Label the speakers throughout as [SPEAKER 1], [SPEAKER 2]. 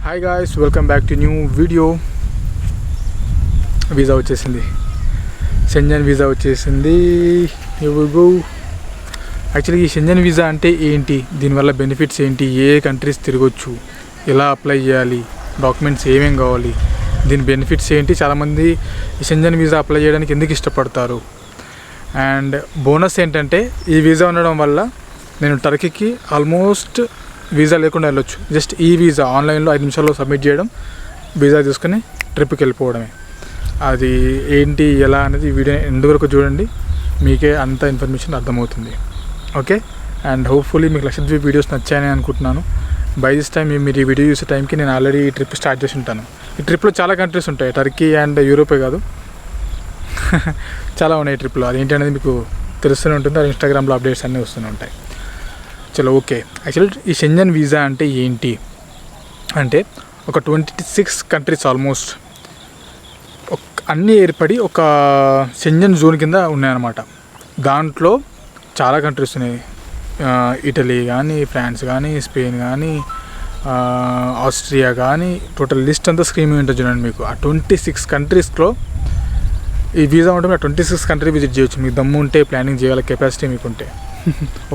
[SPEAKER 1] Hi guys, welcome back to new video. Visa వచ్చేసింది, Schengen visa వచ్చేసింది. Go. Actually ఈ Schengen visa అంటే ఏంటి, దీనివల్ల బెనిఫిట్స్ ఏంటి, ఏ కంట్రీస్ తిరగొచ్చు, ఎలా అప్లై చేయాలి, డాక్యుమెంట్స్ ఏమేమి కావాలి, దీని బెనిఫిట్స్ ఏంటి, చాలామంది ఈ షెంజన్ వీసా అప్లై చేయడానికి ఎందుకు ఇష్టపడతారు, అండ్ బోనస్ ఏంటంటే ఈ వీసా ఉండడం వల్ల నేను టర్కీకి ఆల్మోస్ట్ వీసా లేకుండా వెళ్ళొచ్చు. జస్ట్ ఈ వీసా ఆన్లైన్లో 5 నిమిషాల్లో సబ్మిట్ చేయడం, వీసా తీసుకుని ట్రిప్కి వెళ్ళిపోవడమే. అది ఏంటి ఎలా అనేది ఈ వీడియో ఎండ్ వరకు చూడండి, మీకే అంత ఇన్ఫర్మేషన్ అర్థమవుతుంది. ఓకే, అండ్ హోప్ఫుల్లీ మీకు లక్షద్వీప్ వీడియోస్ నచ్చాయని అనుకుంటున్నాను. బై దిస్ టైం మీరు ఈ వీడియో చూసే టైంకి నేను ఆల్రెడీ ఈ ట్రిప్ స్టార్ట్ చేసి ఉంటాను. ఈ ట్రిప్లో చాలా కంట్రీస్ ఉంటాయి, టర్కీ అండ్ యూరోపే కాదు చాలా ఉన్నాయి ట్రిప్లో. అదేంటి అనేది మీకు తెలుస్తూనే ఉంటుంది, అది ఇన్స్టాగ్రామ్లో అప్డేట్స్ అన్నీ వస్తూనే ఉంటాయి. చలో ఓకే. యాక్చువల్లీ ఈ షెంజన్ వీసా అంటే ఏంటి అంటే ఒక 26 కంట్రీస్ ఆల్మోస్ట్ అన్నీ ఏర్పడి ఒక షెంజన్ జోన్ కింద ఉన్నాయన్నమాట. దాంట్లో చాలా కంట్రీస్ ఉన్నాయి, ఇటలీ కానీ, ఫ్రాన్స్ కానీ, స్పెయిన్ కానీ, ఆస్ట్రియా కానీ, టోటల్ లిస్ట్ అంతా స్క్రీన్ ఉంటుంది చూడండి. మీకు ఆ 26 కంట్రీస్లో ఈ వీసా ఉంటే మీరు 26 కంట్రీ విజిట్ చేయొచ్చు. మీకు దమ్ము ఉంటే, ప్లానింగ్ చేయగల కెపాసిటీ మీకు ఉంటే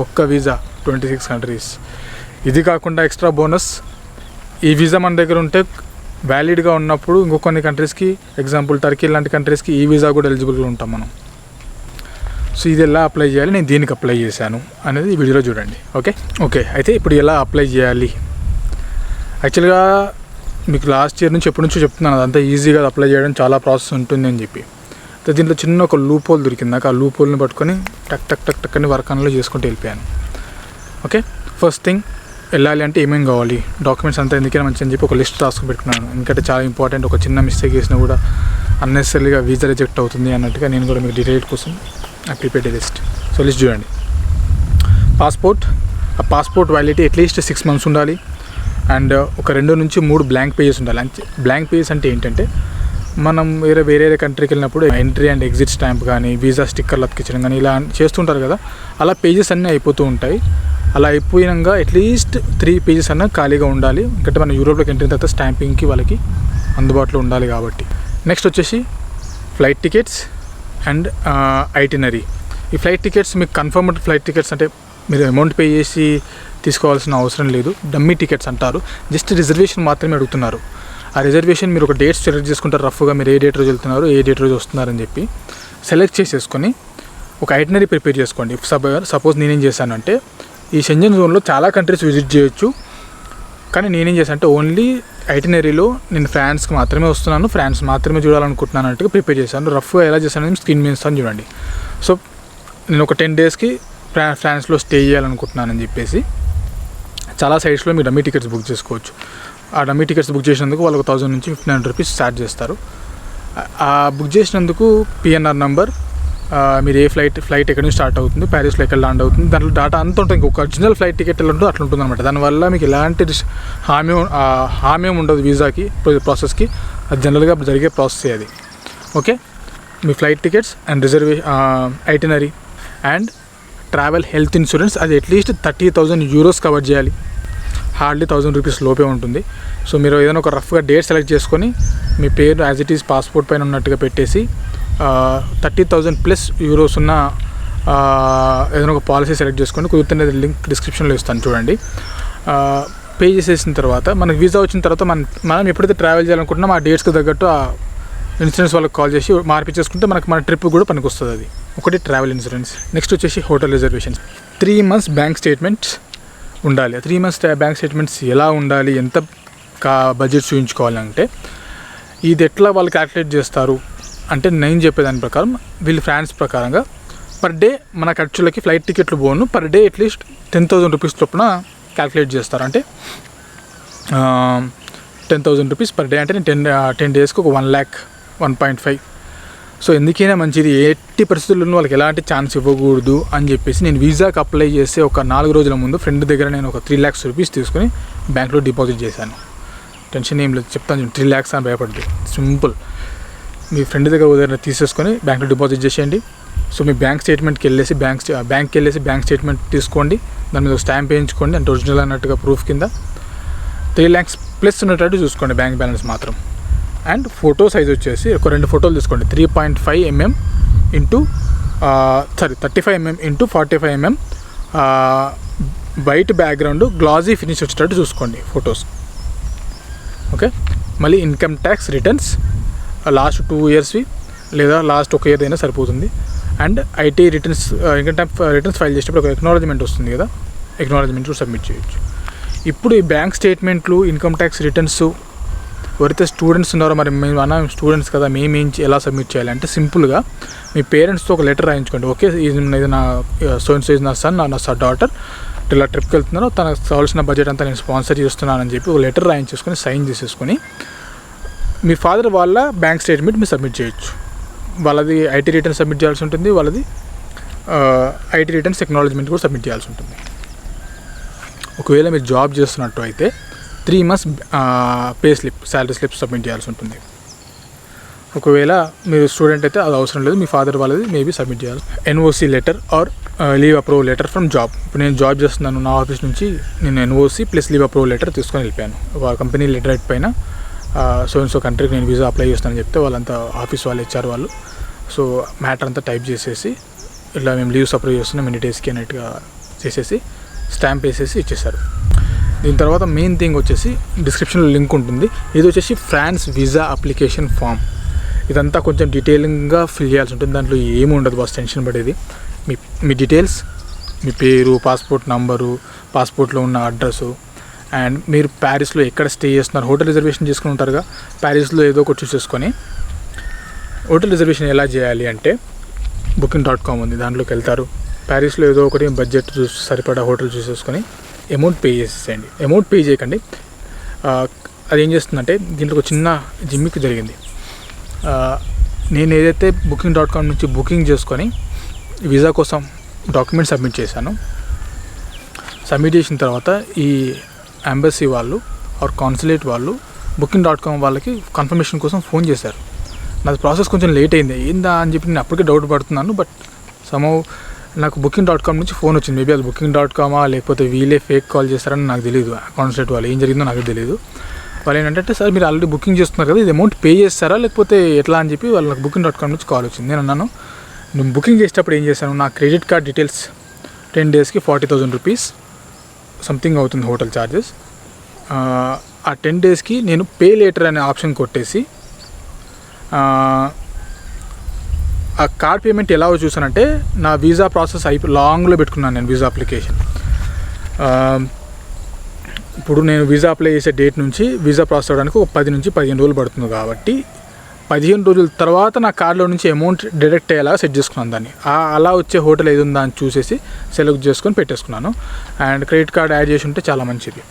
[SPEAKER 1] ఒక్క వీసా 26 కంట్రీస్. ఇది కాకుండా ఎక్స్ట్రా బోనస్, ఈ వీసా మన దగ్గర ఉంటే వ్యాలిడ్గా ఉన్నప్పుడు ఇంకో కొన్ని కంట్రీస్కి, ఎగ్జాంపుల్ టర్కీ లాంటి కంట్రీస్కి ఈ వీసా కూడా ఎలిజిబుల్గా ఉంటాం మనం. సో ఇది ఎలా అప్లై చేయాలి, నేను దీనికి అప్లై చేశాను అనేది ఈ వీడియోలో చూడండి. ఓకే అయితే ఇప్పుడు ఎలా అప్లై చేయాలి. యాక్చువల్గా మీకు లాస్ట్ ఇయర్ నుంచి ఎప్పటి నుంచో చెప్తున్నాను, అదంతా ఈజీగా అప్లై చేయడం చాలా ప్రాసెస్ ఉంటుంది అని చెప్పి. దీంట్లో చిన్న ఒక లూప్ హోల్ దొరికింది నాకు. ఆ లూప్ హోల్ని పట్టుకొని టక్ టక్ టక్ టక్ అని వర్క్ అన్లో చేసుకుంటూ వెళ్ళిపోయాను. ఓకే, ఫస్ట్ థింగ్ వెళ్ళాలి అంటే ఏమేమి కావాలి, డాక్యుమెంట్స్ అంతా ఎందుకైనా మంచి అని చెప్పి ఒక లిస్ట్ రాసుకుని పెట్టుకున్నాను. ఎందుకంటే చాలా ఇంపార్టెంట్, ఒక చిన్న మిస్టేక్ చేసినా కూడా అన్నెసరీగా వీసా రిజెక్ట్ అవుతుంది అన్నట్టుగా నేను కూడా మీకు డీటెయిల్ కోసం ప్రిపేర్డ్ లిస్ట్. సో లిస్ట్ చూడండి. పాస్పోర్ట్, ఆ పాస్పోర్ట్ వ్యాలిడిటీ అట్లీస్ట్ 6 months ఉండాలి. అండ్ ఒక 2 నుంచి 3 బ్లాంక్ పేజెస్ ఉండాలి. బ్లాంక్ పేజెస్ అంటే ఏంటంటే మనం వేరే కంట్రీకి వెళ్ళినప్పుడు ఎంట్రీ అండ్ ఎగ్జిట్ స్టాంప్ కానీ, వీసా స్టిక్కర్లు అతికించడం కానీ ఇలా చేస్తుంటారు కదా, అలా పేజెస్ అన్నీ అయిపోతూ ఉంటాయి. అలా అయిపోయినాక అట్లీస్ట్ 3 పేజెస్ అన్న ఖాళీగా ఉండాలి. ఎందుకంటే మనం యూరోప్లోకి ఎంట్రీ తర్వాత స్టాంపింగ్కి వాళ్ళకి అందుబాటులో ఉండాలి కాబట్టి. నెక్స్ట్ వచ్చేసి ఫ్లైట్ టికెట్స్ అండ్ ఐటినరీ. ఈ ఫ్లైట్ టికెట్స్ మీకు కన్ఫర్మ్డ్ ఫ్లైట్ టికెట్స్ అంటే మీరు అమౌంట్ పే చేసి తీసుకోవాల్సిన అవసరం లేదు. డమ్మీ టికెట్స్ అంటారు, జస్ట్ రిజర్వేషన్ మాత్రమే అడుగుతున్నారు. ఆ రిజర్వేషన్ మీరు ఒక డేట్స్ సెలెక్ట్ చేసుకుంటారు, రఫ్గా మీరు ఏ డేట్ రోజు వెళ్తున్నారు, ఏ డేట్ రోజు వస్తున్నారని చెప్పి సెలెక్ట్ చేసేసుకొని ఒక ఐటినరీ ప్రిపేర్ చేసుకోండి. సపోజ్ నేనేం చేశానంటే ఈ షెంజన్ జోన్లో చాలా కంట్రీస్ విజిట్ చేయొచ్చు, కానీ నేనేం చేశాను అంటే ఓన్లీ ఐటినరీలో నేను ఫ్రాన్స్కి మాత్రమే వస్తున్నాను, ఫ్రాన్స్ మాత్రమే చూడాలనుకుంటున్నాను అన్నట్టుగా ప్రిపేర్ చేశాను. రఫ్గా ఎలా చేశాను స్క్రీన్ మీద ఇస్తాను చూడండి. సో నేను ఒక 10 daysకి ఫ్రాన్స్లో స్టే చేయాలనుకుంటున్నానని చెప్పేసి చాలా సైట్స్లో మీరు డమ్మీ టికెట్స్ బుక్ చేసుకోవచ్చు. ఆ డమ్మీ టికెట్స్ బుక్ చేసినందుకు వాళ్ళకు 1000 నుంచి 1500 రూపీస్ ఛార్జ్ చేస్తారు. ఆ బుక్ చేసినందుకు పిఎన్ఆర్ నంబర్, మీరు ఏ ఫ్లైట్ ఎక్కడి నుంచి స్టార్ట్ అవుతుంది, ప్యారిస్లో ఎక్కడ ల్యాండ్ అవుతుంది, దాంట్లో డాటా అంతా ఉంటుంది. ఇంకొక ఒరిజినల్ ఫ్లైట్ టికెట్ ఎలా ఉంటుందో అట్లా ఉంటుంది అనమాట. దానివల్ల మీకు ఎలాంటి హామీ ఉండదు వీసాకి ప్రాసెస్కి. అది జనరల్గా జరిగే ప్రాసెస్ అది. Okay, me flight tickets and itinerary and travel health insurance, అది అట్లీస్ట్ 30,000 euros కవర్ చేయాలి. హార్డ్లీ 1000 రూపీస్ లోపే ఉంటుంది. సో మీరు ఏదైనా ఒక రఫ్గా డేట్ సెలెక్ట్ చేసుకొని మీ పేరు యాజ్ ఇట్ ఈస్ పాస్పోర్ట్ పైన ఉన్నట్టుగా పెట్టేసి 30,000+ euros ఉన్న ఏదైనా ఒక పాలసీ సెలెక్ట్ చేసుకొని, కుదురుతున్న లింక్ డిస్క్రిప్షన్లో ఇస్తాను చూడండి. పే చేసేసిన తర్వాత మనకు వీసా వచ్చిన తర్వాత మనం ఎప్పుడైతే ట్రావెల్ చేయాలనుకుంటున్నామో ఆ డేట్స్కి తగ్గట్టు ఆ ఇన్సూరెన్స్ వాళ్ళకి కాల్ చేసి మార్పించేసుకుంటే మన ట్రిప్ కూడా పనికి వస్తుంది. అది ఒకటి ట్రావెల్ ఇన్సూరెన్స్. నెక్స్ట్ వచ్చేసి hotel reservations. 3 months bank statements ఉండాలి. 3 months బ్యాంక్ స్టేట్మెంట్స్ ఎలా ఉండాలి, ఎంత బడ్జెట్ చూపించుకోవాలంటే ఇది ఎట్లా వాళ్ళు క్యాల్కులేట్ చేస్తారు అంటే, నేను చెప్పేదాని ప్రకారం వీళ్ళు ఫ్రాన్స్ ప్రకారంగా పర్ డే మన ఖర్చులకి ఫ్లైట్ టికెట్లు పోను పర్ డే అట్లీస్ట్ 10,000 రూపీస్ చొప్పున క్యాల్కులేట్ చేస్తారు. అంటే 10,000 రూపీస్ పర్ డే అంటే 10 daysకి ఒక 1,01,500. సో ఎందుకైనా మంచిది, ఎట్టి పరిస్థితుల్లోనూ వాళ్ళకి ఎలాంటి ఛాన్స్ ఇవ్వకూడదు అని చెప్పేసి నేను వీసాకి అప్లై చేసే ఒక 4 రోజుల ముందు ఫ్రెండ్ దగ్గర నేను ఒక 3 lakhs రూపీస్ తీసుకుని బ్యాంక్లో డిపాజిట్ చేశాను. టెన్షన్ ఏం లేదు, చెప్తాను. 3 lakhs అని భయపడ్డది, సింపుల్. మీ ఫ్రెండ్ దగ్గర ఉదయం తీసేసుకొని బ్యాంక్లో డిపాజిట్ చేసేయండి. సో మీ బ్యాంక్ స్టేట్మెంట్కి వెళ్ళేసి బ్యాంక్కి వెళ్ళేసి బ్యాంక్ స్టేట్మెంట్ తీసుకోండి, దాని మీద స్టాంప్ వేయించుకోండి అంటే ఒరిజినల్ అన్నట్టుగా ప్రూఫ్ కింద. 3 lakhs ప్లస్ ఉండేటట్టు చూసుకోండి బ్యాంక్ బ్యాలెన్స్ మాత్రం. అండ్ ఫోటో సైజ్ వచ్చేసి ఒక 2 ఫోటోలు తీసుకోండి. 3.5 mm into 35 mm into 45 mm white background glossy finish వచ్చేటట్టు చూసుకోండి ఫొటోస్. ఓకే. మళ్ళీ ఇన్కమ్ ట్యాక్స్ రిటర్న్స్ లాస్ట్ 2 yearsవి లేదా లాస్ట్ 1 year అయినా సరిపోతుంది. And IT returns, income tax returns file చేసేటప్పుడు ఒక ఎక్నాలజ్మెంట్ వస్తుంది కదా, ఎక్నాలజ్మెంట్ కూడా సబ్మిట్ చేయొచ్చు. ఇప్పుడు ఈ బ్యాంక్ స్టేట్మెంట్లు, ఇన్కమ్ ట్యాక్స్ రిటర్న్స్ ఎవరైతే స్టూడెంట్స్ ఉన్నారో, మరి మేము స్టూడెంట్స్ కదా, మేము ఎలా సబ్మిట్ చేయాలి అంటే సింపుల్గా మీ పేరెంట్స్తో ఒక లెటర్ రాయించుకోండి. ఓకే, ఇది నా సో అండ్ సో ఇస్ నా సన్, నా డాటర్ ఇలా ట్రిప్కి వెళ్తున్నారో తనకు కావాల్సిన బడ్జెట్ అంతా నేను స్పాన్సర్ చేస్తున్నానని చెప్పి ఒక లెటర్ రాయించేసుకొని సైన్ చేసేసుకొని మీ ఫాదర్ వాళ్ళ బ్యాంక్ స్టేట్మెంట్ మీరు సబ్మిట్ చేయొచ్చు. వాళ్ళది ఐటీ రిటర్న్ సబ్మిట్ చేయాల్సి ఉంటుంది, వాళ్ళది ఐటీ రిటర్న్స్ ఎక్నాలజ్మెంట్ కూడా సబ్మిట్ చేయాల్సి ఉంటుంది. ఒకవేళ మీరు జాబ్ చేస్తున్నట్టు అయితే 3 months pay slip, salary slip submit చేయాల్సి ఉంటుంది. ఒకవేళ మీరు స్టూడెంట్ అయితే అది అవసరం లేదు, మీ ఫాదర్ వాళ్ళది మేబీ సబ్మిట్ చేయాలి. NOC letter R leave approval letter from job. ఇప్పుడు నేను జాబ్ చేస్తున్నాను, నా ఆఫీస్ నుంచి నేను NOC plus leave approval letter తీసుకొని వెళ్ళిపోయాను. కంపెనీ లెటర్ పైన సో అండ్ సో కంట్రీకి నేను వీసా అప్లై చేస్తానని చెప్తే వాళ్ళంతా ఆఫీస్ వాళ్ళు ఇచ్చారు వాళ్ళు. సో మ్యాటర్ అంతా టైప్ చేసేసి ఇట్లా మేము లీవ్స్ అప్రూవ్ చేస్తున్నాం ఎన్ని డేస్కి అన్నట్టుగా చేసేసి స్టాంప్ వేసేసి ఇచ్చేసారు. దీని తర్వాత మెయిన్ థింగ్ వచ్చేసి డిస్క్రిప్షన్లో లింక్ ఉంటుంది. ఇది వచ్చేసి ఫ్రాన్స్ వీసా అప్లికేషన్ ఫామ్. ఇదంతా కొంచెం డీటెయిలింగ్గా ఫిల్ చేయాల్సి ఉంటుంది. దాంట్లో ఏమి ఉండదు బాస్, టెన్షన్ పడేది. మీ డీటెయిల్స్, మీ పేరు, పాస్పోర్ట్ నంబరు, పాస్పోర్ట్లో ఉన్న అడ్రస్సు, అండ్ మీరు ప్యారిస్లో ఎక్కడ స్టే చేస్తున్నారు, హోటల్ రిజర్వేషన్ చేసుకుని ఉంటారుగా, ప్యారిస్లో ఏదో ఒకటి చూసేసుకొని హోటల్ రిజర్వేషన్ ఎలా చేయాలి అంటే booking.com ఉంది, దాంట్లోకి వెళ్తారు. ప్యారిస్లో ఏదో ఒకటి బడ్జెట్ చూసి సరిపడా హోటల్ చూసేసుకొని అమౌంట్ పే చేసేయండి. అమౌంట్ పే చేయకండి. అది ఏం చేస్తుందంటే దీంట్లో ఒక చిన్న జిమ్మిక్ జరిగింది. నేను ఏదైతే booking.com నుంచి బుకింగ్ చేసుకొని వీసా కోసం డాక్యుమెంట్ సబ్మిట్ చేశాను. సబ్మిట్ చేసిన తర్వాత ఈ ఎంబసీ వాళ్ళు ఆర్ కాన్సులేట్ వాళ్ళు booking.com వాళ్ళకి కన్ఫర్మేషన్ కోసం ఫోన్ చేశారు. నాది ప్రాసెస్ కొంచెం లేట్ అయింది, ఏందా అని చెప్పి నేను అప్పటికే డౌట్ పడుతున్నాను. బట్ సమ్హౌ నాకు booking.com నుంచి ఫోన్ వచ్చింది. మేబీ అది booking.com లేకపోతే వీళ్ళే ఫేక్ కాల్ చేస్తారని నాకు తెలియదు. కాన్సులేట్ వాళ్ళు ఏం జరిగిందో నాకు తెలియదు. వాళ్ళు ఏంటంటే సార్ మీరు ఆల్రెడీ బుకింగ్ చేస్తున్నారు కదా, ఇది అమౌంట్ పే చేస్తారా లేకపోతే ఎట్లా అని చెప్పి వాళ్ళు నాకు booking.com నుంచి కాల్ వచ్చింది. నేను అన్నాను, నేను బుకింగ్ చేసేటప్పుడు ఏం చేశాను, నా credit card details 10 daysకి 40,000 rupees something అవుతుంది హోటల్ ఛార్జెస్. ఆ 10 daysకి నేను పే లేటర్ అనే ఆప్షన్ కొట్టేసి ఆ కార్డ్ పేమెంట్ ఎలా చూసానంటే నా వీసా ప్రాసెస్ లాంగ్లో పెట్టుకున్నాను నేను వీసా అప్లికేషన్. ఇప్పుడు నేను వీసా అప్లై చేసే డేట్ నుంచి వీసా ప్రాసెస్ అవ్వడానికి ఒక 10 నుంచి 15 రోజులు పడుతుంది. కాబట్టి 15 రోజుల తర్వాత నా కార్డులో నుంచి అమౌంట్ డైరెక్ట్ అయ్యేలా సెట్ చేసుకున్నాను దాన్ని. అలా వచ్చే హోటల్ ఏది ఉందా అని చూసేసి సెలెక్ట్ చేసుకొని పెట్టేసుకున్నాను. అండ్ క్రెడిట్ కార్డ్ యాడ్ చేసి ఉంటే చాలా మంచిది.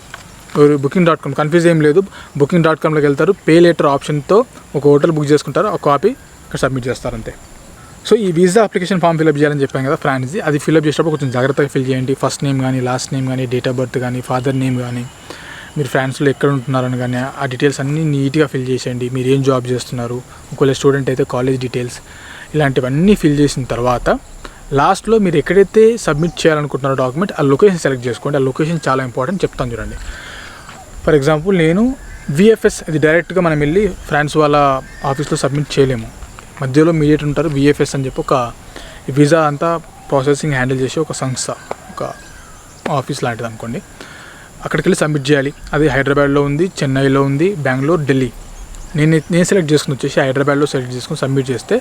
[SPEAKER 1] booking.com కన్ఫ్యూజ్ ఏం లేదు. booking.comలోకి వెళ్తారు, పే లేటర్ ఆప్షన్తో ఒక హోటల్ బుక్ చేసుకుంటారు, ఆ కాపీ ఇక్కడ సబ్మిట్ చేస్తారు అంతే. సో ఈ వీసా అప్లికేషన్ ఫామ్ ఫిల్అప్ చేయాలని చెప్పాను కదా ఫ్రాన్స్ది, అది ఫిల్అప్ చేసేటప్పుడు కొంచెం జాగ్రత్తగా ఫిల్ చేయండి. ఫస్ట్ నేమ్ కానీ, లాస్ట్ నేమ్ కానీ, డేట్ ఆఫ్ బర్త్ కానీ, ఫాదర్ నేమ్ కానీ, మీరు ఫ్రాన్స్లో ఎక్కడ ఉంటున్నారని కానీ ఆ డీటెయిల్స్ అన్నీ నీట్గా ఫిల్ చేసేయండి. మీరు ఏం జాబ్ చేస్తున్నారు, ఒకవేళ స్టూడెంట్ అయితే కాలేజ్ డీటెయిల్స్, ఇలాంటివన్నీ ఫిల్ చేసిన తర్వాత లాస్ట్లో మీరు ఎక్కడైతే సబ్మిట్ చేయాలనుకుంటున్నారో డాక్యుమెంట్ ఆ లొకేషన్ సెలెక్ట్ చేసుకోండి. ఆ లొకేషన్ చాలా ఇంపార్టెంట్, చెప్తాను చూడండి. ఫర్ ఎగ్జాంపుల్ నేను విఎఫ్ఎస్, ఇది డైరెక్ట్గా మనం వెళ్ళి ఫ్రాన్స్ వాళ్ళ ఆఫీస్లో సబ్మిట్ చేయలేము. మధ్యలో మీడియేటర్ ఉంటారు, విఎఫ్ఎస్ అని చెప్పి ఒక వీసా అంతా ప్రాసెసింగ్ హ్యాండిల్ చేసే ఒక సంస్థ, ఒక ఆఫీస్ లాంటిది అనుకోండి. అక్కడికి వెళ్ళి సబ్మిట్ చేయాలి. అది హైదరాబాద్లో ఉంది, చెన్నైలో ఉంది, బెంగళూరు, ఢిల్లీ. నేను సెలెక్ట్ చేసుకుని వచ్చేసి హైదరాబాద్లో సెలెక్ట్ చేసుకుని సబ్మిట్ చేస్తే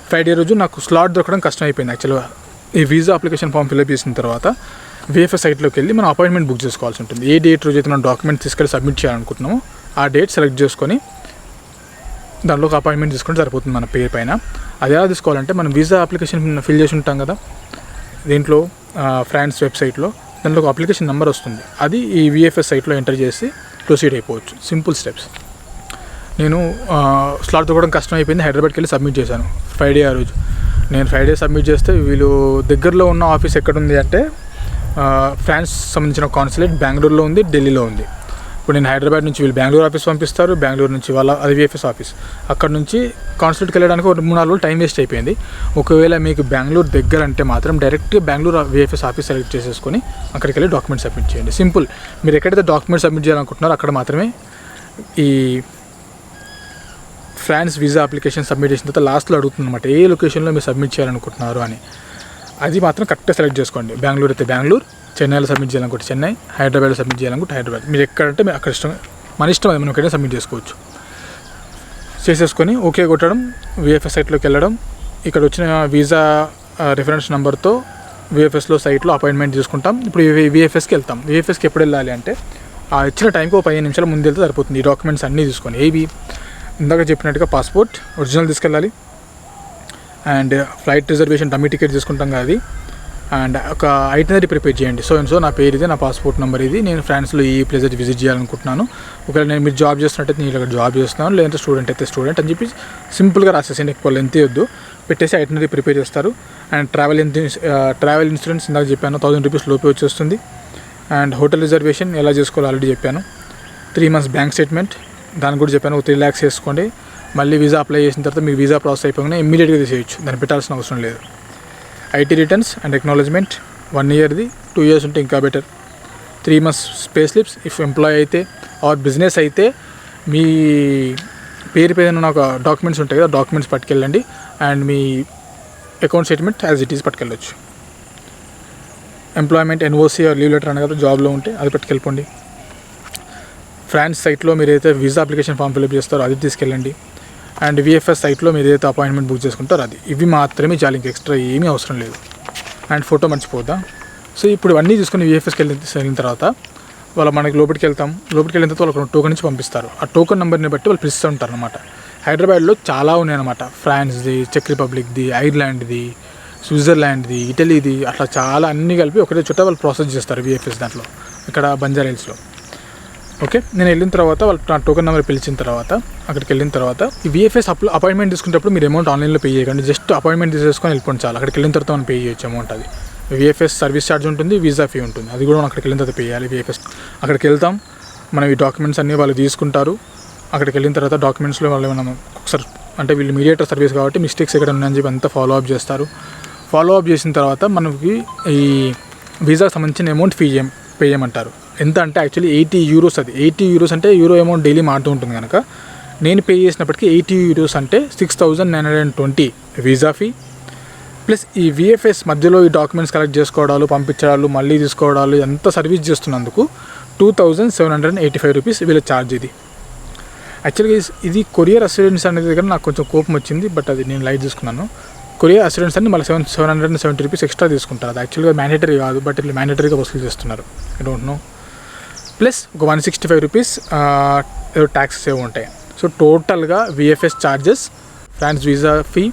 [SPEAKER 1] ఫ్రైడే రోజు నాకు స్లాట్ దొరకడం కష్టం అయిపోయింది. యాక్చువల్గా ఈ వీసా అప్లికేషన్ ఫామ్ ఫిల్అప్ చేసిన తర్వాత విఎఫ్ఎస్ సైట్లోకి వెళ్ళి మనం అపాయింట్మెంట్ బుక్ చేసుకోవాల్సి ఉంటుంది. ఏ డేట్ రోజు అయితే మనం డాక్యుమెంట్ తీసుకెళ్ళి సబ్మిట్ చేయాలనుకుంటున్నామో ఆ డేట్ సెలెక్ట్ చేసుకొని దాంట్లో ఒక అపాయింట్మెంట్ తీసుకుంటే సరిపోతుంది మన పేరు పైన. అది ఎలా తీసుకోవాలంటే మనం వీసా అప్లికేషన్ ఫిల్ చేసి ఉంటాం కదా దీంట్లో ఫ్రాన్స్ వెబ్సైట్లో, దాంట్లో ఒక అప్లికేషన్ నెంబర్ వస్తుంది. అది ఈ విఎఫ్ఎస్ సైట్లో ఎంటర్ చేసి ప్రొసీడ్ అయిపోవచ్చు. Simple steps. నేను స్లాట్ దొరకడం కష్టం అయిపోయింది, హైదరాబాద్కి వెళ్ళి సబ్మిట్ చేశాను ఫ్రైడే. ఆ రోజు నేను ఫ్రైడే సబ్మిట్ చేస్తే వీళ్ళు దగ్గరలో ఉన్న ఆఫీస్ ఎక్కడుంది అంటే ఫ్రాన్స్ సంబంధించిన కాన్సులేట్ బెంగళూరులో ఉంది, ఢిల్లీలో ఉంది. ఇప్పుడు నేను హైదరాబాద్ నుంచి వీళ్ళు బెంగళూరు ఆఫీస్ పంపిస్తారు, బెంగళూరు నుంచి వాళ్ళ అది విఎఫ్ఎస్ ఆఫీస్, అక్కడ నుంచి కాన్సులేట్కి వెళ్ళడానికి ఒక 3-4 రోజులు టైం వేస్ట్ అయిపోయింది. ఒకవేళ మీకు బెంగళూరు దగ్గర అంటే మాత్రం డైరెక్ట్గా బెంగళూరు విఎఫ్ఎస్ ఆఫీస్ సెలెక్ట్ చేసేసుకొని అక్కడికి వెళ్ళి డాక్యుమెంట్ సబ్మిట్ చేయండి. సింపుల్. మీరు ఎక్కడైతే డాక్యుమెంట్ సబ్మిట్ చేయాలనుకుంటున్నారో అక్కడ మాత్రమే ఈ ఫ్రాన్స్ వీసా అప్లికేషన్ సబ్మిట్ చేసిన తర్వాత లాస్ట్లో అడుగుతుంది అనమాట, ఏ లొకేషన్లో మీరు సబ్మిట్ చేయాలనుకుంటున్నారు అని. అది మాత్రం కరెక్ట్గా సెలెక్ట్ చేసుకోండి. బెంగళూరు అయితే బెంగళూరు, చెన్నైలో సబ్మిట్ చేయాలనుకుంటే చెన్నై, హైదరాబాద్లో సబ్మిట్ చేయాలనుకుంటే హైదరాబాద్. మీరు ఎక్కడంటే మీరు అక్కడ ఇష్టం, మన ఇష్టం, అది మనం ఎక్కడైనా సబ్మిట్ చేసుకోవచ్చు. చేసేసుకొని ఓకే కొట్టడం, విఎఫ్ఎస్ సైట్లోకి వెళ్ళడం, ఇక్కడ వచ్చిన వీసా రిఫరెన్స్ నెంబర్తో విఎఫ్ఎస్లో సైట్లో అపాయింట్మెంట్ తీసుకుంటాం. ఇప్పుడు విఎఫ్ఎస్కి వెళ్తాం. విఎఫ్ఎస్కి ఎప్పుడు వెళ్ళాలి అంటే ఆ ఇచ్చిన టైంకి 15 నిమిషాల ముందు వెళ్తే సరిపోతుంది. ఈ డాక్యుమెంట్స్ అన్నీ తీసుకొని, ఏవి ఇందాక చెప్పినట్టుగా పాస్పోర్ట్ ఒరిజినల్ తీసుకెళ్ళాలి, and flight reservation dummy ticket తీసుకుంటాం కదా అది, అండ్ ఒక ఐటనరీ ప్రిపేర్ చేయండి. సో నా పేరు ఇది, నా పాస్పోర్ట్ నెంబర్ ఇది, నేను ఫ్రాన్స్లో ఈ ప్లేసెస్ విజిట్ చేయాలనుకుంటున్నాను, ఒకవేళ నేను మీరు జాబ్ చేస్తున్నట్టయితే నేను ఇక్కడ జాబ్ చేస్తున్నాను, లేదంటే స్టూడెంట్ అయితే స్టూడెంట్ అని చెప్పి సింపుల్గా రాసేసండి. ఎక్కువ లెంత్ వద్దు, పెట్టేసి ఐటనరీ ప్రిపేర్ చేస్తారు. అండ్ ట్రావెల్ ఇన్సూరెన్స్ ఇందాక చెప్పాను, 1000 రూపీస్ లోపే వచ్చేస్తుంది. అండ్ హోటల్ రిజర్వేషన్ ఎలా చేసుకోవాలో ఆల్రెడీ చెప్పాను. 3 months బ్యాంక్ స్టేట్మెంట్ దాని కూడా చెప్పాను, 3 lakhs వేసుకోండి. మళ్ళీ వీసా అప్లై చేసిన తర్వాత మీకు వీసా ప్రాసెస్ అయిపోగానే ఇమ్మీడియట్గా తీసేయచ్చు, దాన్ని పెట్టాల్సిన అవసరం లేదు. ఐటీ రిటర్న్స్ అండ్ ఎక్నాలజ్మెంట్ 1 yearది, 2 years ఉంటే ఇంకా better. 3 months pay slips if employ అయితే ఆర్ బిజినెస్ అయితే మీ పేరు పైన ఉన్న ఒక డాక్యుమెంట్స్ ఉంటాయి కదా, డాక్యుమెంట్స్ పట్టుకెళ్ళండి. అండ్ మీ account statement as it is పట్టుకెళ్ళచ్చు. Employment NOC or leave letter అన్న కదా, జాబ్లో ఉంటే అది పట్టుకెళ్ళిపోండి. ఫ్రాన్స్ సైట్లో మీరు ఏదైతే వీసా అప్లికేషన్ ఫామ్ ఫిల్అప్ చేస్తారో అది తీసుకెళ్ళండి. అండ్ విఎఫ్ఎస్ సైట్లో మీరు ఏదైతే అపాయింట్మెంట్ బుక్ చేసుకుంటారో అది, ఇవి మాత్రమే చాలు, ఇంక ఎక్స్ట్రా ఏమీ అవసరం లేదు. And photo మర్చిపోద్దాం. సో ఇప్పుడు ఇవన్నీ తీసుకుని విఎఫ్ఎస్కి వెళ్ళిన తర్వాత మనకి లోపలికి వెళ్ళిన తర్వాత వాళ్ళకి టోకెన్ నుంచి పంపిస్తారు. ఆ టోకెన్ నెంబర్ని బట్టి వాళ్ళు పిలుస్తూ ఉంటారు అనమాట. హైదరాబాద్లో చాలా ఉన్నాయన్నమాట, ఫ్రాన్స్ది, చెక్ రిపబ్లిక్ది, ఐర్లాండ్ది, స్విట్జర్లాండ్ది, ఇటలీది, అట్లా చాలా అన్నీ కలిపి ఒకటే చోట వాళ్ళు ప్రాసెస్ చేస్తారు విఎఫ్ఎస్ దాంట్లో, ఇక్కడ బంజారా హిల్స్లో. ఓకే, నేను వెళ్ళిన తర్వాత వాళ్ళు నా టోకెన్ నెంబర్ పిలిచిన తర్వాత అక్కడికి వెళ్ళిన తర్వాత ఈ విఎఫ్ఎస్ అపాయింట్మెంట్ తీసుకునేటప్పుడు మీరు అమౌంట్ ఆన్లైన్లో పే చేయకండి, జస్ట్ అపాయింట్మెంట్ తీసేసుకొని వెళ్ళిపోండి చాలు. అక్కడికి వెళ్ళిన తర్వాత మనం పే చేయొచ్చు అమౌంట్. అది విఎఫ్ఎస్ సర్వీస్ ఛార్జ్ ఉంటుంది, వీసా ఫీ ఉంటుంది, అది కూడా మనం అక్కడికి వెళ్ళిన తర్వాత పే చేయాలి. విఎఫ్ఎస్ అక్కడికి వెళ్తాం, మనం ఈ డాక్యుమెంట్స్ అన్నీ వాళ్ళు తీసుకుంటారు. అక్కడికి వెళ్ళిన తర్వాత డాక్యుమెంట్స్లో వాళ్ళు మనం ఒకసారి, అంటే వీళ్ళు మీడియేటర్ సర్వీస్ కాబట్టి మిస్టేక్స్ ఎక్కడ ఉన్నాయని చెప్పి అంతా ఫాలో అప్ చేస్తారు. ఫాలో అప్ చేసిన తర్వాత మనకి ఈ వీసాకి సంబంధించిన అమౌంట్ పే చేయమంటారు. ఎంత అంటే యాక్చువల్లీ 80 euros. అది 80 euros అంటే యూరో అమౌంట్ డైలీ మారుతూ ఉంటుంది కనుక నేను పే చేసినప్పటికీ 80 euros అంటే 6,920 వీసా ఫీ, ప్లస్ ఈ విఎఫ్ఎస్ మధ్యలో ఈ డాక్యుమెంట్స్ కలెక్ట్ చేసుకోవడాలు, పంపించడాలు, మళ్ళీ తీసుకోవడాలు, ఎంత సర్వీస్ చేస్తున్నందుకు 2,785 రూపీస్ వీళ్ళ ఛార్జ్. ఇది యాక్చువల్గా ఇది కొరియర్ అసిస్టెన్స్ అనేది దగ్గర నాకు కొంచెం కోపం వచ్చింది, బట్ అది నేను లైట్ తీసుకున్నాను. కొరియర్ అసిస్టెన్స్ అని మళ్ళీ 770 రూపీస్ ఎక్స్ట్రా తీసుకుంటారు. అది యాక్చువల్గా మ్యాండేటరీ కాదు, బట్ ఇట్లా మ్యాండేటరీగా వసూలు చేస్తున్నారు. I don't know. ప్లస్ ఒక 165 రూపీస్ ఏదో ట్యాక్సెస్ ఏవో ఉంటాయి. సో టోటల్గా VFS charges, France visa fee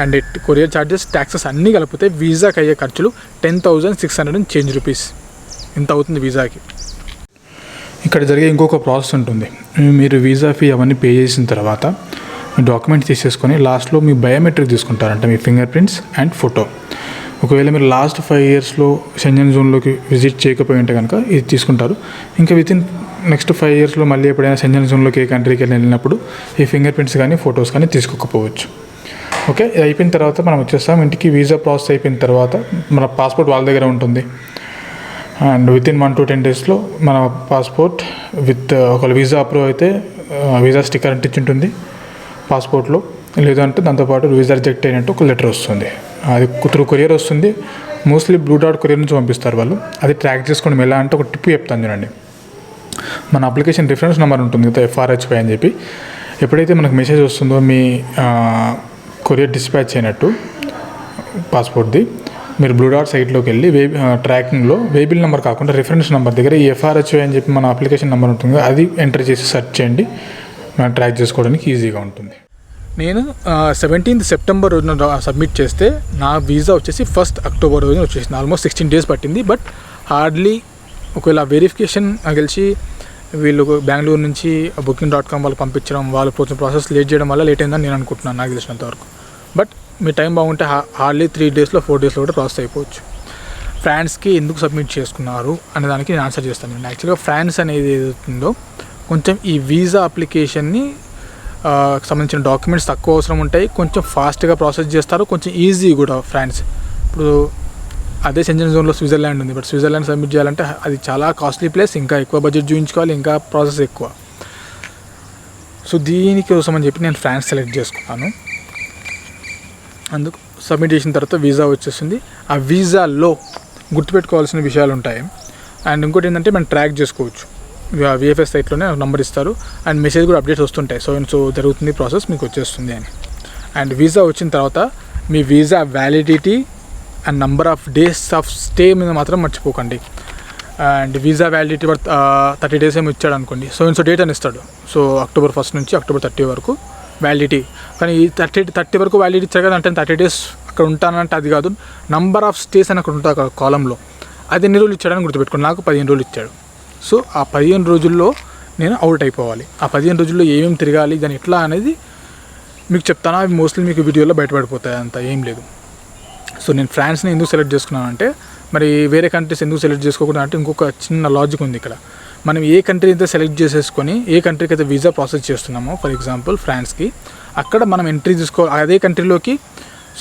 [SPEAKER 1] and courier charges, taxes అన్నీ కలిపితే వీసాకి అయ్యే ఖర్చులు 10,600 చేంజ్ రూపీస్ ఇంత అవుతుంది వీసాకి. ఇక్కడ జరిగే ఇంకొక ప్రాసెస్ ఉంటుంది. మీరు వీసా ఫీ అవన్నీ పే చేసిన తర్వాత మీ డాక్యుమెంట్స్ తీసేసుకొని లాస్ట్లో మీ బయోమెట్రిక్ తీసుకుంటారంట, మీ ఫింగర్ ప్రింట్స్ అండ్ ఫోటో. ఒకవేళ మీరు లాస్ట్ 5 yearsలో షెంజన్ జోన్లోకి విజిట్ చేయకపోయి ఉంటే కనుక ఇది తీసుకుంటారు. ఇంకా నెక్స్ట్ 5 yearsలో మళ్ళీ ఎప్పుడైనా షెంజన్ జోన్లోకి ఏ కంట్రీకి వెళ్ళినప్పుడు ఈ ఫింగర్ ప్రింట్స్ కానీ ఫొటోస్ కానీ తీసుకోకపోవచ్చు. ఓకే, ఇది అయిపోయిన తర్వాత మనం వచ్చేస్తాం ఇంటికి. వీసా ప్రాసెస్ అయిపోయిన తర్వాత మన పాస్పోర్ట్ వాళ్ళ దగ్గర ఉంటుంది. అండ్ వితిన్ 1 to 10 daysలో మన పాస్పోర్ట్ విత్ ఒకవేళ వీసా అప్రూవ్ అయితే వీసా స్టిక్కర్ అంటించి ఉంటుంది పాస్పోర్ట్లో, లేదంటే దాంతోపాటు వీసా రిజెక్ట్ అయినట్టు ఒక లెటర్ వస్తుంది. అది త్రూ కొరియర్ వస్తుంది. మోస్ట్లీ బ్లూ డాట్ కొరియర్ నుంచి పంపిస్తారు వాళ్ళు. అది ట్రాక్ చేసుకోవడం ఎలా అంటే ఒక టిప్ చెప్తాను చూడండి. మన అప్లికేషన్ రిఫరెన్స్ నెంబర్ ఉంటుంది కదా, FRHY అని చెప్పి. ఎప్పుడైతే మనకు మెసేజ్ వస్తుందో మీ కొరియర్ డిస్పాచ్ అయినట్టు పాస్పోర్ట్ది, మీరు బ్లూ డాట్ సైట్లోకి వెళ్ళి ట్రాకింగ్లో వేబిల్ నెంబర్ కాకుండా రిఫరెన్స్ నెంబర్ దగ్గర ఈ FRHY అని చెప్పి మన అప్లికేషన్ నెంబర్ ఉంటుంది, అది ఎంటర్ చేసి సెర్చ్ చేయండి. మనం ట్రాక్ చేసుకోవడానికి ఈజీగా ఉంటుంది. నేను 17th September రోజున సబ్మిట్ చేస్తే నా వీసా వచ్చేసి 1st October రోజున వచ్చేసింది. ఆల్మోస్ట్ 16 days పట్టింది. బట్ హార్డ్లీ ఒకవేళ వెరిఫికేషన్ గెలిచి వీళ్ళు బెంగళూరు నుంచి booking.com వాళ్ళు పంపించడం, వాళ్ళు కొంచెం ప్రాసెస్ లేట్ చేయడం వల్ల లేట్ అయిందని నేను అనుకుంటున్నాను, నాకు తెలిసినంత వరకు. బట్ మీ టైం బాగుంటే హార్డ్లీ 3 daysలో 4 daysలో కూడా ప్రాసెస్ అయిపోవచ్చు. ఫ్రాన్స్కి ఎందుకు సబ్మిట్ చేసుకున్నారు అనే దానికి నేను ఆన్సర్ చేస్తాను. యాక్చువల్గా ఫ్రాన్స్ అనేది ఏదైతుందో కొంచెం ఈ వీసా అప్లికేషన్ని సంబంధించిన డాక్యుమెంట్స్ తక్కువ అవసరం ఉంటాయి, కొంచెం ఫాస్ట్గా ప్రాసెస్ చేస్తారు, కొంచెం ఈజీ కూడా ఫ్రాన్స్. ఇప్పుడు అదే షెంజన్ జోన్లో స్విట్జర్లాండ్ ఉంది, బట్ స్విట్జర్లాండ్ సబ్మిట్ చేయాలంటే అది చాలా కాస్ట్లీ ప్లేస్, ఇంకా ఎక్కువ బడ్జెట్ చూపించుకోవాలి, ఇంకా ప్రాసెస్ ఎక్కువ. సో దీనికోసం అని చెప్పి నేను ఫ్రాన్స్ సెలెక్ట్ చేసుకున్నాను. అందుకు సబ్మిట్ చేసిన తర్వాత వీసా వచ్చేసింది. ఆ వీసాలో గుర్తుపెట్టుకోవాల్సిన విషయాలు ఉంటాయి. అండ్ ఇంకోటి ఏంటంటే మనం ట్రాక్ చేసుకోవచ్చు. విఎఫ్ఎస్ సైట్లోనే నంబర్ ఇస్తారు అండ్ మెసేజ్ కూడా అప్డేట్స్ వస్తుంటాయి. సో జరుగుతుంది ప్రాసెస్, మీకు వచ్చేస్తుంది అని. అండ్ వీసా వచ్చిన తర్వాత మీ visa validity and number of days of stay మీద మాత్రం మర్చిపోకండి. అండ్ వీసా వ్యాలిడిటీ 30 days ఏమో ఇచ్చాడు అనుకోండి. సో డేట్ అని ఇస్తాడు. సో October 1st నుంచి October 30 వరకు వ్యాలిడిటీ. కానీ ఈ 30 వరకు వ్యాలిడిటీ ఇచ్చారు కదా, అంటే 30 days అక్కడ ఉంటానంటే అది కాదు. నంబర్ ఆఫ్ స్టేస్ అని అక్కడ ఉంటుంది అక్కడ కాలంలో. అది ఎన్ని రోజులు ఇచ్చాడని గుర్తుపెట్టుకోండి. నాకు 15 రోజులు ఇచ్చాడు. సో ఆ 15 రోజుల్లో నేను అవుట్ అయిపోవాలి. ఆ 15 రోజుల్లో ఏమేమి తిరగాలి దాని ఎట్లా అనేది మీకు చెప్తాను. అవి మోస్ట్లీ మీకు వీడియోలో బయటపడిపోతాయి, అంత ఏం లేదు. సో నేను ఫ్రాన్స్ని ఎందుకు సెలెక్ట్ చేసుకున్నానంటే, మరి వేరే కంట్రీస్ ఎందుకు సెలెక్ట్ చేసుకోకూడదు అంటే ఇంకొక చిన్న లాజిక్ ఉంది ఇక్కడ. మనం ఏ కంట్రీ అయితే సెలెక్ట్ చేసేసుకొని ఏ కంట్రీకి అయితే వీసా ప్రాసెస్ చేస్తున్నామో, ఫర్ ఎగ్జాంపుల్ ఫ్రాన్స్కి, అక్కడ మనం ఎంట్రీ అదే కంట్రీలోకి.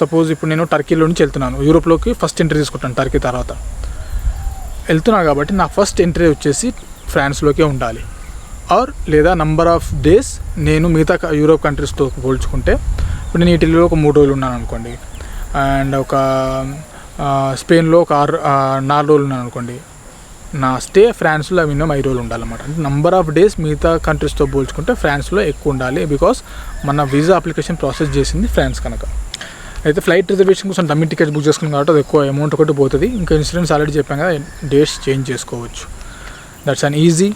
[SPEAKER 1] సపోజ్ ఇప్పుడు నేను టర్కీలో నుంచి వెళ్తున్నాను, యూరోప్లోకి ఫస్ట్ ఎంట్రీ తీసుకుంటాను టర్కీ తర్వాత వెళ్తున్నా కాబట్టి నా ఫస్ట్ ఎంట్రీ వచ్చేసి ఫ్రాన్స్లోకే ఉండాలి. లేదా నంబర్ ఆఫ్ డేస్ నేను మిగతా యూరోప్ కంట్రీస్తో పోల్చుకుంటే, ఇప్పుడు నేను ఇటలీలో ఒక 3 రోజులు ఉన్నాను అనుకోండి, అండ్ ఒక స్పెయిన్లో ఒక 4 రోజులు ఉన్నాను అనుకోండి, నా స్టే ఫ్రాన్స్లో మినిమం 5 రోజులు ఉండాలన్నమాట. అంటే నంబర్ ఆఫ్ డేస్ మిగతా కంట్రీస్తో పోల్చుకుంటే ఫ్రాన్స్లో ఎక్కువ ఉండాలి. బికాస్ మన వీసా అప్లికేషన్ ప్రాసెస్ చేసింది ఫ్రాన్స్ కనుక. అయితే ఫ్లైట్ రిజర్వేషన్ కోసం డమ్మీ టికెట్స్ బుక్ చేసుకున్నాం కాబట్టి అది ఎక్కువ అమౌంట్ ఒకటి పోతుంది. ఇంకా ఇన్సూరెన్స్ ఆల్రెడీ చెప్పాం కదా, డేట్స్ చేంజ్ చేసుకోవచ్చు. That's an easy.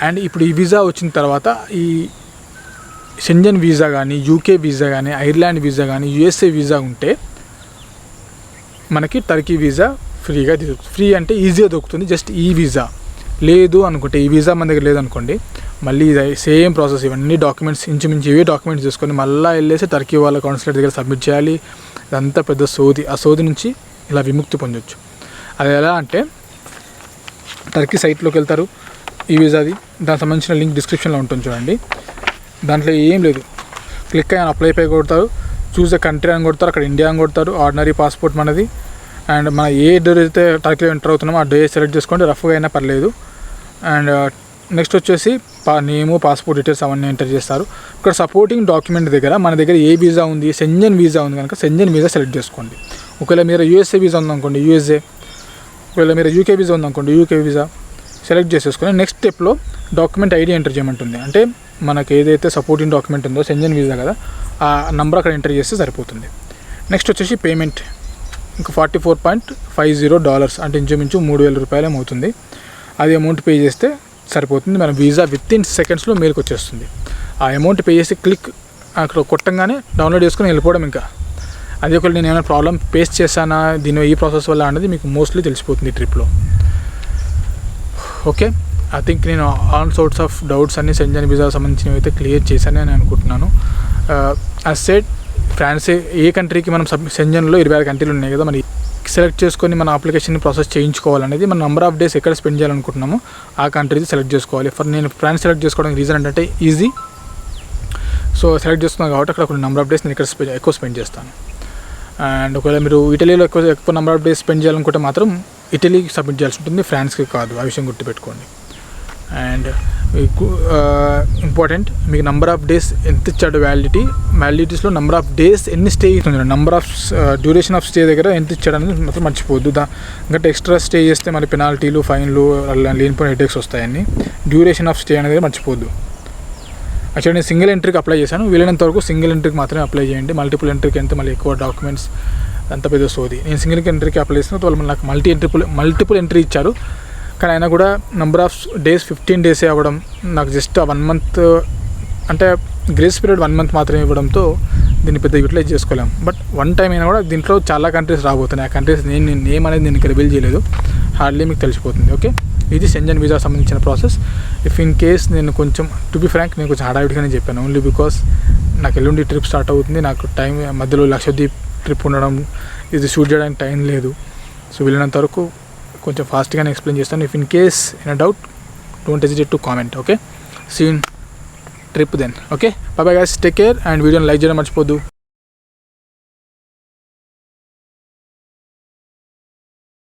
[SPEAKER 1] అండ్ ఇప్పుడు ఈ వీసా వచ్చిన తర్వాత ఈ షెంజన్ వీసా కానీ, యూకే వీసా కానీ, ఐర్లాండ్ వీసా కానీ, యూఎస్ఏ వీసా ఉంటే మనకి టర్కీ వీసా ఫ్రీగా ఫ్రీ అంటే ఈజీగా దొరుకుతుంది. జస్ట్ ఈ వీసా లేదు అనుకుంటే, ఈ వీసా మన దగ్గర లేదనుకోండి, మళ్ళీ ఇది సేమ్ ప్రాసెస్. ఇవన్నీ డాక్యుమెంట్స్ ఇంచుమించు ఇవే డాక్యుమెంట్స్ తీసుకొని మళ్ళీ వెళ్ళేసి టర్కీ వాళ్ళ కాన్సులేట్ దగ్గర సబ్మిట్ చేయాలి. ఇదంతా పెద్ద సోది. ఆ సోది నుంచి ఇలా విముక్తి పొందొచ్చు. అది ఎలా అంటే, టర్కీ సైట్లోకి వెళ్తారు, ఈ వీసాది దానికి సంబంధించిన లింక్ డిస్క్రిప్షన్లో ఉంటుంది చూడండి. దాంట్లో ఏం లేదు, క్లిక్ అయ్యి అప్లై పై కొడతారు, చూస్ ద కంట్రీ అని కొడతారు, అక్కడ ఇండియా అని కొడతారు, ఆర్డినరీ పాస్పోర్ట్ మనది. అండ్ మన ఏ డేట్ అయితే టర్కీలో ఎంటర్ అవుతున్నామో ఆ డే సెలెక్ట్ చేసుకోండి, రఫ్గా అయినా పర్లేదు. అండ్ నెక్స్ట్ వచ్చేసి నేము, పాస్పోర్ట్ డీటెయిల్స్ అవన్నీ ఎంటర్ చేస్తారు. ఇక్కడ సపోర్టింగ్ డాక్యుమెంట్ దగ్గర మన దగ్గర ఏ వీసా ఉంది, షెంజన్ వీసా ఉంది కనుక షెంజన్ వీసా సెలెక్ట్ చేసుకోండి. ఒకవేళ మీరు యూఎస్ఏ వీసా ఉందనుకోండి యూఎస్ఏ, ఒకవేళ మీరు యూకే వీసా ఉందనుకోండి యూకే వీసా సెలెక్ట్ చేసేసుకొని నెక్స్ట్ స్టెప్లో డాక్యుమెంట్ ఐడి ఎంటర్ చేయమంటుంది. అంటే మనకు ఏదైతే సపోర్టింగ్ డాక్యుమెంట్ ఉందో షెంజన్ వీసా కదా, ఆ నెంబర్ అక్కడ ఎంటర్ చేస్తే సరిపోతుంది. నెక్స్ట్ వచ్చేసి పేమెంట్ ఇంకా $44.50 అంటే ఇంచుమించు 3,000 రూపాయలు అవుతుంది. అది అమౌంట్ పే చేస్తే సరిపోతుంది. మన వీసా వితిన్ సెకండ్స్లో మెయిల్కి వచ్చేస్తుంది. ఆ అమౌంట్ పే చేసి క్లిక్ అక్కడ కొట్టంగానే డౌన్లోడ్ చేసుకుని వెళ్ళిపోవడం. ఇంకా అదే ఒకవేళ నేను ఏమైనా ప్రాబ్లం ఫేస్ చేశానా దీని ఈ ప్రాసెస్ వల్ల అనేది మీకు మోస్ట్లీ తెలిసిపోతుంది ట్రిప్లో. ఓకే, ఐ థింక్ నేను ఆల్ సోర్ట్స్ ఆఫ్ డౌట్స్ అన్ని షెంజన్ వీసా సంబంధించినవి అయితే క్లియర్ చేశానని నేను అనుకుంటున్నాను. యాజ్ సెడ్, ఫ్రాన్స్ ఏ కంట్రీకి మనం షెంజన్లో 26 కంట్రీలు ఉన్నాయి కదా, మరి సెలెక్ట్ చేసుకొని మన అప్లికేషన్ ప్రాసెస్ చేయించుకోవాలనేది మన నెంబర్ ఆఫ్ డేస్ ఎక్కడ స్పెండ్ చేయాలనుకుంటున్నామో ఆ కంట్రీది సెలెక్ట్ చేసుకోవాలి. నేను ఫ్రాన్స్ సెలెక్ట్ చేసుకోవడానికి రీజన్ ఏంటంటే ఈజీ. సో సెలెక్ట్ చేసుకున్నాను కాబట్టి అక్కడ కొన్ని నెంబర్ ఆఫ్ డేస్ నేను ఇక్కడ ఎక్కువ స్పెండ్ చేస్తాను. అండ్ ఒకవేళ మీరు ఇటలీలో ఎక్కువ నెంబర్ ఆఫ్ డేస్ స్పెండ్ చేయాలనుకుంటే మాత్రం ఇటలీకి సబ్మిట్ చేయాల్సి ఉంటుంది, ఫ్రాన్స్కి కాదు. ఆ విషయం గుర్తుపెట్టుకోండి. అండ్ ఇంపార్టెంట్, మీకు నెంబర్ ఆఫ్ డేస్ ఎంత ఇచ్చాడు వ్యాలిడిటీస్లో నెంబర్ ఆఫ్ డేస్ ఎన్ని స్టే అవుతుంది, number of duration of stay దగ్గర ఎంత ఇచ్చాడు అనేది మాత్రం మర్చిపోవద్దు. ఇంకా ఎక్స్ట్రా స్టే చేస్తే మరి పెనాల్టీలు, ఫైన్లు, లేనిపోయిన హెడేక్స్ వస్తాయని. డ్యూరేషన్ ఆఫ్ స్టే అనేది మర్చిపోవద్దు. యాక్చువల్లీ నేను సింగిల్ ఎంట్రీకి అప్లై చేశాను. వీలైనంత వరకు సింగిల్ ఎంట్రీకి మాత్రమే అప్లై చేయండి. మల్టిపుల్ ఎంట్రీకి ఎంత మళ్ళీ ఎక్కువ డాక్యుమెంట్స్ అంత పెద్ద సోది. నేను సింగిల్ ఎంట్రీకి అప్లై చేసిన వాళ్ళు నాకు మల్టిపుల్ ఎంట్రీ ఇచ్చారు. కానీ అయినా కూడా నెంబర్ ఆఫ్ డేస్ 15 డేసే అవ్వడం, నాకు జస్ట్ 1 month అంటే గ్రేస్ పీరియడ్ 1 month మాత్రమే ఇవ్వడంతో దీన్ని పెద్ద యూటిలైజ్ చేసుకోలేం. బట్ వన్ టైం అయినా కూడా దీంట్లో చాలా కంట్రీస్ రాబోతున్నాయి. ఆ కంట్రీస్ నేను నేమ్ అనేది నేను రివీల్ చేయలేదు, హార్డ్లీ మీకు తెలిసిపోతుంది. ఓకే, ఇది షెంజన్ వీసా సంబంధించిన ప్రాసెస్. ఇఫ్ ఇన్ కేస్ నేను కొంచెం టు బి ఫ్రాంక్ నేను కొంచెం హడావిడిగానే చెప్పాను, ఓన్లీ బికాస్ నాకు ఎల్లుండి ట్రిప్ స్టార్ట్ అవుతుంది. నాకు టైం మధ్యలో లక్షద్వీప్ ట్రిప్ ఉండడం, ఇది షూట్ చేయడానికి టైం లేదు. సో వెళ్ళినంత వరకు కొంచెం ఫాస్ట్గానే ఎక్స్ప్లెయిన్ చేస్తాను. If in case in doubt don't hesitate to comment. Okay, see in trip then. Okay, bye bye guys, take care. And వీడియోని లైక్ చేయడం మర్చిపోద్దు.